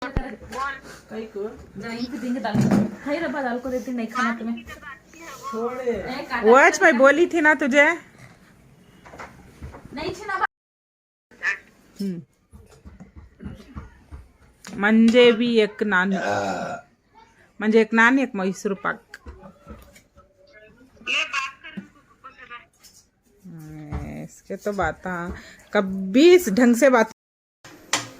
कई को देंगे दाल खाई रब्बा दाल को देती नहीं खाना तुम्हें छोड़े वो आज मैं बोली थी ना तुझे। नहीं छे ना म्हणजे भी एक नान म्हणजे एक नान एक मैसूर पाक। इसके तो बात कभी इस ढंग से बात।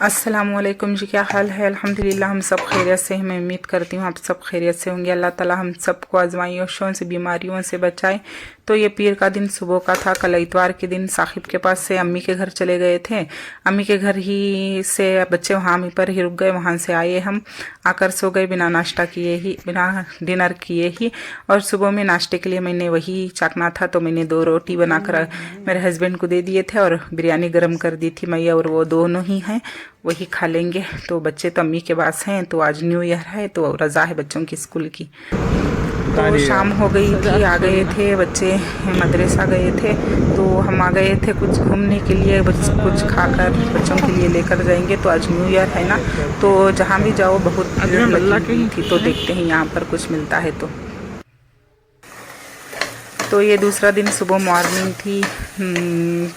अस्सलामुअलैकुम जी, क्या हाल है? अल्हम्दुलिल्लाह हम सब खैरियत से हैं। मैं उम्मीद करती हूँ आप सब खैरियत से होंगे। अल्लाह ताला हम सबको आजमाइशों से बीमारियों से बचाए। तो ये पीर का दिन सुबह का था। कल इतवार के दिन साहिब के पास से अम्मी के घर चले गए थे। अम्मी के घर ही से बच्चे वहाँ अम्मी पर ही रुक गए। वहाँ से आए हम, आकर सो गए बिना नाश्ता किए ही, बिना डिनर किए ही। और सुबह में नाश्ते के लिए मैंने वही चाकना था तो मैंने 2 रोटी बनाकर मेरे हस्बैंड को दे दिए थे और बिरयानी गर्म कर दी थी। मैं और वो दोनों ही हैं, वही खा लेंगे। तो बच्चे तो अम्मी के पास हैं। तो आज न्यू ईयर है तो रजा है बच्चों की स्कूल की। तो शाम हो गई थी, आ गए थे बच्चे, मदरसा गए थे। तो हम आ गए थे कुछ घूमने के लिए, कुछ खाकर बच्चों के लिए लेकर जाएंगे। तो आज न्यू ईयर है ना, तो जहाँ भी जाओ बहुत भीड़ लगी हुई थी। तो देखते हैं यहाँ पर कुछ मिलता है तो ये दूसरा दिन सुबह मॉर्निंग थी।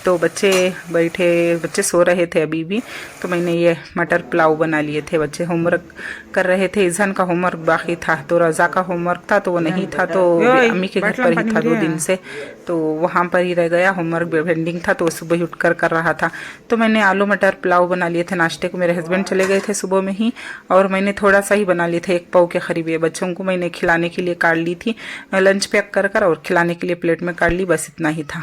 तो बच्चे सो रहे थे अभी भी। तो मैंने ये मटर पुलाव बना लिए थे। बच्चे होमवर्क कर रहे थे। ईजान का होमवर्क बाकी था, तो रज़ा का होमवर्क था तो वो नहीं था। तो अम्मी के घर पर ही था 2 दिन से, तो वहाँ पर ही रह गया। होमवर्क पेंडिंग था तो सुबह ही उठकर कर रहा था। तो मैंने आलू मटर पुलाव बना लिए थे नाश्ते को। मेरे हस्बैंड चले गए थे सुबह में ही और मैंने थोड़ा सा ही बना लिए थे, 1 पाव के करीब। ये बच्चों को मैंने खिलाने के लिए काट ली थी, लंच पैक कर और खिलाने के लिए प्लेट में काट ली। बस इतना ही था।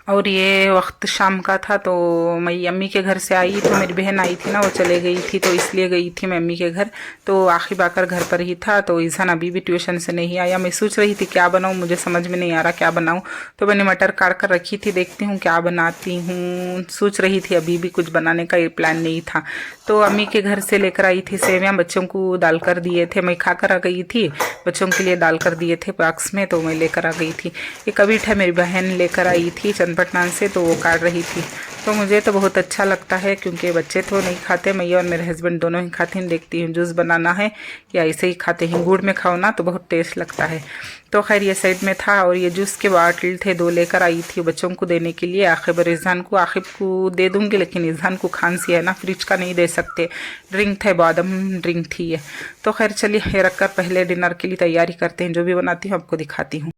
और ये वक्त शाम का था। तो मैं अम्मी के घर से आई तो मेरी बहन आई थी ना, वो चले गई थी तो इसलिए गई थी मैं अम्मी के घर। तो आखिर आकर घर पर ही था। तो ईजान अभी भी ट्यूशन से नहीं आया। मैं सोच रही थी क्या बनाऊं, मुझे समझ में नहीं आ रहा क्या बनाऊं। तो मैंने मटर काट कर रखी थी, देखती हूँ क्या बनाती हूँ। सोच रही थी, अभी भी कुछ बनाने का प्लान नहीं था। तो अम्मी के घर से लेकर आई थी सेवियाँ, बच्चों को डाल कर दिए थे। मैं खा कर आ गई थी, बच्चों के लिए डाल कर दिए थे बॉक्स में, तो मैं लेकर आ गई थी। एक अभी था मेरी बहन लेकर आई थी चंदपटना से, तो वो काट रही थी। तो मुझे तो बहुत अच्छा लगता है क्योंकि बच्चे तो नहीं खाते, मैं और मेरे हस्बैंड दोनों ही खाते हैं। देखती हूँ जूस बनाना है या ऐसे ही खाते हैं। गुड़ में खाओ ना तो बहुत टेस्ट लगता है। तो खैर ये साइड में था और ये जूस के बॉटल थे 2 लेकर आई थी बच्चों को देने के लिए। आखिर ईजान को दे दूंगी, लेकिन ईजान को खांसी है ना, फ्रिज का नहीं दे सकते। ड्रिंक थे, बादाम ड्रिंक थी ये। तो खैर चलिए ये रखकर पहले डिनर के लिए तैयारी करते हैं। जो भी बनाती हूँ आपको दिखाती हूँ।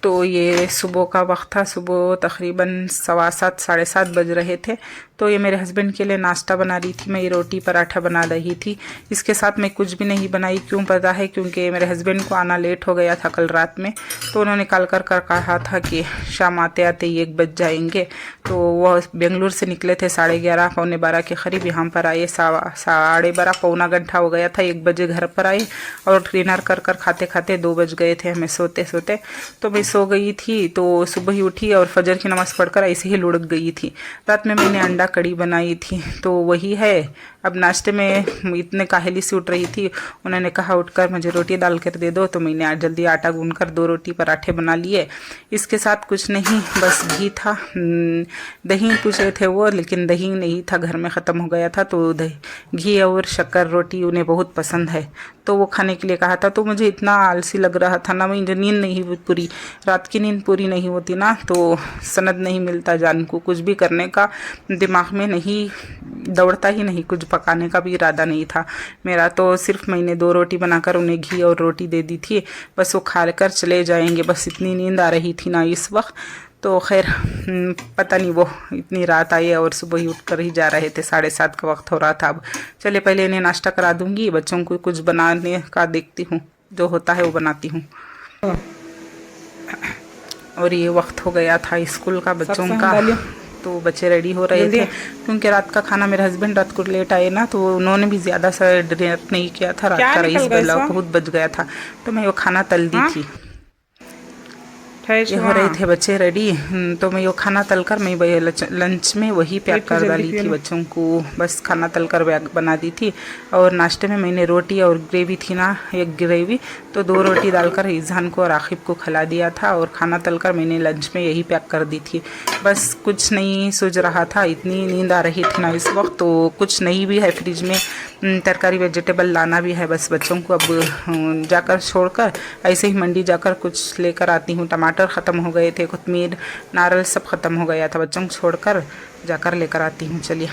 तो ये सुबह का वक्त था। सुबह तकरीबन 7:15 साढ़े 7 बज रहे थे। तो ये मेरे हस्बैंड के लिए नाश्ता बना रही थी मैं। ये रोटी पराठा बना रही थी। इसके साथ मैं कुछ भी नहीं बनाई। क्यों पता है? क्योंकि मेरे हस्बैंड को आना लेट हो गया था कल रात में। तो उन्होंने कॉल कर कहा था कि शाम आते आते 1 बज जाएंगे। तो वह बेंगलुरु से निकले थे 11:30 पौने 12 के करीब। यहाँ पर आए 12:30 पौना घंटा हो गया था। 1 बजे घर पर आए और डिनर कर खाते खाते 2 बज गए थे हमें सोते सोते। तो मैं सो गई थी। तो सुबह ही उठी और फजर की नमाज़ पढ़कर ऐसे ही लुढ़क गई थी। रात में मैंने अंडा कड़ी बनाई थी तो वही है। अब नाश्ते में इतने काहली से उठ रही थी, उन्होंने कहा उठकर मुझे रोटी डाल कर दे दो। तो मैंने जल्दी आटा गूंदकर 2 रोटी पराठे बना लिए। इसके साथ कुछ नहीं, बस घी था। दही पूछे थे वो, लेकिन दही नहीं था, घर में ख़त्म हो गया था। तो घी और शक्कर रोटी उन्हें बहुत पसंद है, तो वो खाने के लिए कहा था। तो मुझे इतना आलसी लग रहा था ना, मुझे नींद नहीं पूरी, रात की नींद पूरी नहीं होती ना तो सनद नहीं मिलता जान को। कुछ भी करने का दिमाग में नहीं दौड़ता ही नहीं, कुछ पकाने का भी इरादा नहीं था मेरा। तो सिर्फ मैंने 2 रोटी बनाकर उन्हें घी और रोटी दे दी थी, बस वो खा कर चले जाएंगे। बस इतनी नींद आ रही थी ना इस वक्त। तो खैर पता नहीं वो इतनी रात आई और सुबह ही उठ कर ही जा रहे थे। 7:30 का वक्त हो रहा था। अब चले पहले इन्हें नाश्ता करा दूंगी, बच्चों को कुछ बनाने का देखती हूँ, जो होता है वो बनाती हूँ। और ये वक्त हो गया था स्कूल का बच्चों का। तो बच्चे रेडी हो रहे थे क्योंकि रात का खाना, मेरे हस्बैंड रात को लेट आए ना, तो उन्होंने भी ज़्यादा सा डिनर नहीं किया था। रात का राइस बहुत बच गया था, तो मैं वो खाना तल दी थी। ये हो रहे थे बच्चे रेडी। तो मैं वो खाना तलकर मैं लंच में वही पैक कर डाली थी बच्चों को। बस खाना तलकर बना दी थी। और नाश्ते में मैंने रोटी और ग्रेवी थी ना, एक ग्रेवी, तो 2 रोटी डालकर ईज़ान को और आखिब को खिला दिया था। और खाना तलकर मैंने लंच में यही पैक कर दी थी। बस कुछ नहीं सूझ रहा था, इतनी नींद आ रही थी ना इस वक्त। तो कुछ नहीं भी है फ्रिज में, तरकारी वेजिटेबल लाना भी है। बस बच्चों को अब जाकर छोड़कर ऐसे ही मंडी जाकर कुछ लेकर आती हूँ। टमाटर ख़त्म हो गए थे, कोतमीर, नारियल सब ख़त्म हो गया था। बच्चों को छोड़कर जाकर लेकर आती हूँ। चलिए।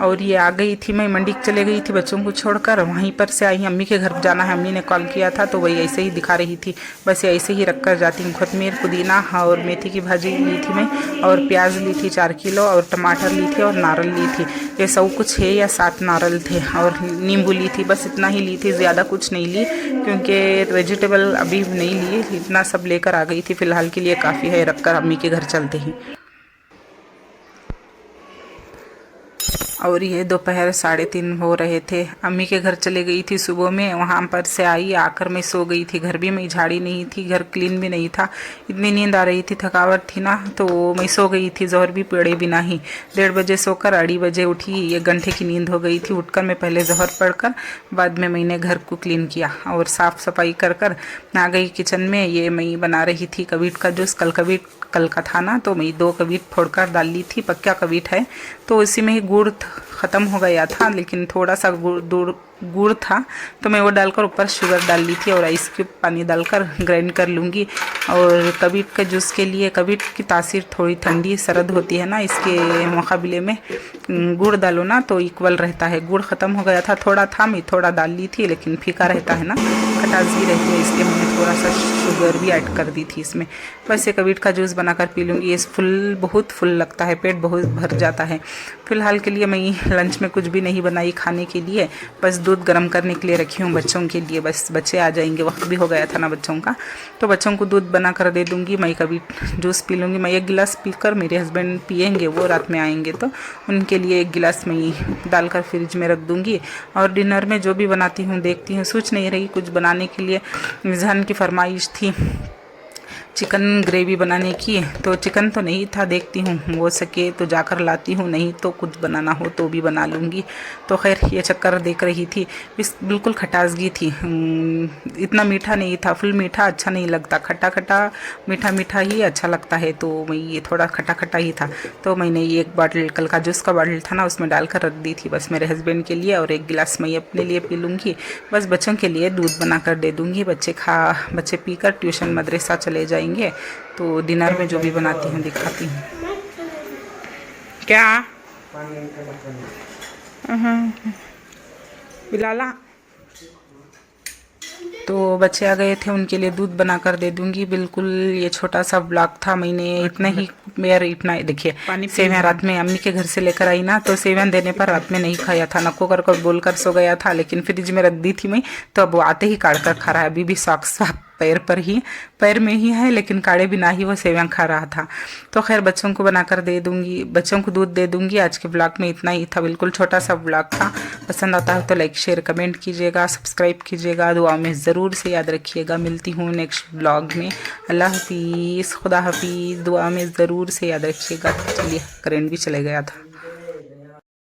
और ये आ गई थी, मैं मंडी चले गई थी बच्चों को छोड़कर। वहीं पर से आई, अम्मी के घर जाना है, अम्मी ने कॉल किया था तो वही ऐसे ही दिखा रही थी। बस ऐसे ही रख कर जाती हूँ। कोतमीर, पुदीना और मेथी की भाजी ली थी मैं, और प्याज ली थी 4 किलो, और टमाटर ली थी, और नारियल ली थी। ये सब कुछ 6 या 7 नारियल थे, और नींबू ली थी। बस इतना ही ली थी, ज़्यादा कुछ नहीं ली, क्योंकि वेजिटेबल अभी नहीं ली। इतना सब लेकर आ गई थी, फ़िलहाल के लिए काफ़ी है, रख कर अम्मी के घर चलते ही। और ये दोपहर 3:30 हो रहे थे। अम्मी के घर चले गई थी सुबह में, वहाँ पर से आई, आकर मैं सो गई थी। घर भी मैं झाड़ी नहीं थी, घर क्लीन भी नहीं था, इतनी नींद आ रही थी, थकावट थी ना, तो मैं सो गई थी। जोहर भी पड़े बिना ही 1:30 बजे सोकर 2:30 बजे उठी। 1 घंटे की नींद हो गई थी। उठकर मैं पहले जोहर पढ़कर बाद में मैंने घर को क्लीन किया और साफ़ सफाई कर कर आ गई किचन में। ये मैं बना रही थी कबीट का जूस। कल का था ना, तो मैं 2 कबीट फोड़कर डाल ली थी। पक्का कबीट है, तो इसी में ही गुड़ ख़त्म हो गया था, लेकिन थोड़ा सा गुड़ था, तो मैं वो डालकर ऊपर शुगर डाल ली थी और आइस क्यूब पानी डालकर ग्राइंड कर लूँगी। और कबीट के जूस के लिए कबीट की तासीर थोड़ी ठंडी सरद होती है ना, इसके मुकाबले में गुड़ डालो ना तो इक्वल रहता है। गुड़ ख़त्म हो गया था, थोड़ा था, मैं थोड़ा डाल ली थी, लेकिन फीका रहता है ना, खटास भी रहती है, इसलिए मैंने थोड़ा सा शुगर भी ऐड कर दी थी इसमें। बस ये कबीट का जूस बनाकर पी लूँगी। ये बहुत फुल लगता है, पेट बहुत भर जाता है। फ़िलहाल के लिए मैं लंच में कुछ भी नहीं बनाई खाने के लिए, बस दूध गर्म करने के लिए रखी हूँ बच्चों के लिए। बस बच्चे आ जाएंगे, वक्त भी हो गया था ना बच्चों का, तो बच्चों को दूध बना कर दे दूँगी। मैं कभी जूस पी लूँगी। मैं 1 गिलास पीकर मेरे हस्बैंड पिएंगे, वो रात में आएंगे तो उनके लिए 1 गिलास मैं डालकर फ्रिज में रख दूँगी। और डिनर में जो भी बनाती हूँ देखती हूँ, सोच नहीं रही कुछ बनाने के लिए। ईज़ान की फरमाइश थी चिकन ग्रेवी बनाने की, तो चिकन तो नहीं था, देखती हूँ हो सके तो जाकर लाती हूँ, नहीं तो कुछ बनाना हो तो भी बना लूँगी। तो खैर ये चक्कर देख रही थी। बिल्कुल खटासगी थी, इतना मीठा नहीं था, फुल मीठा अच्छा नहीं लगता, खट्टा खट्टा मीठा मीठा ही अच्छा लगता है। तो मैं ये थोड़ा खट्टा खट्टा ही था, तो मैंने ये 1 बॉटल कल का जूस का बॉटल था ना, उसमें डालकर रख दी थी बस मेरे हस्बैंड के लिए, और 1 गिलास मैं अपने लिए पी लूँगी। बस बच्चों के लिए दूध बना कर दे दूँगी। बच्चे पीकर ट्यूशन मदरसा चले जाएंगे। तो डिनर में जो भी बनाती हूँ दिखाती हूँ। क्या बिलाला, तो बच्चे आ गए थे, उनके लिए दूध बना कर दे दूंगी। बिल्कुल ये छोटा सा ब्लॉग था, मैंने इतना देखिए, सेवैं रात में अम्मी के घर से लेकर आई ना, तो सेवैं देने पर रात में नहीं खाया था, नको कर बोलकर सो गया था, लेकिन फ्रिज में रख दी थी मैं, तो अब वो आते ही काट कर खा रहा है। अभी भी सॉक्स पैर में ही है, लेकिन काढ़े बिना ही वो सेवैं खा रहा था। तो खैर बच्चों को बनाकर दे दूंगी, बच्चों को दूध दे दूंगी। आज के ब्लॉग में इतना ही था, बिल्कुल छोटा सा ब्लॉग था। पसंद आता है तो लाइक शेयर कमेंट कीजिएगा, सब्सक्राइब कीजिएगा, दुआ में ज़रूर से याद रखिएगा। मिलती हूँ नेक्स्ट ब्लॉग में। अल्लाह हाफिज़, खुदा हाफिज़, दुआ में ज़रूर से याद रखिएगा। चलिए, करंट भी चले गया था।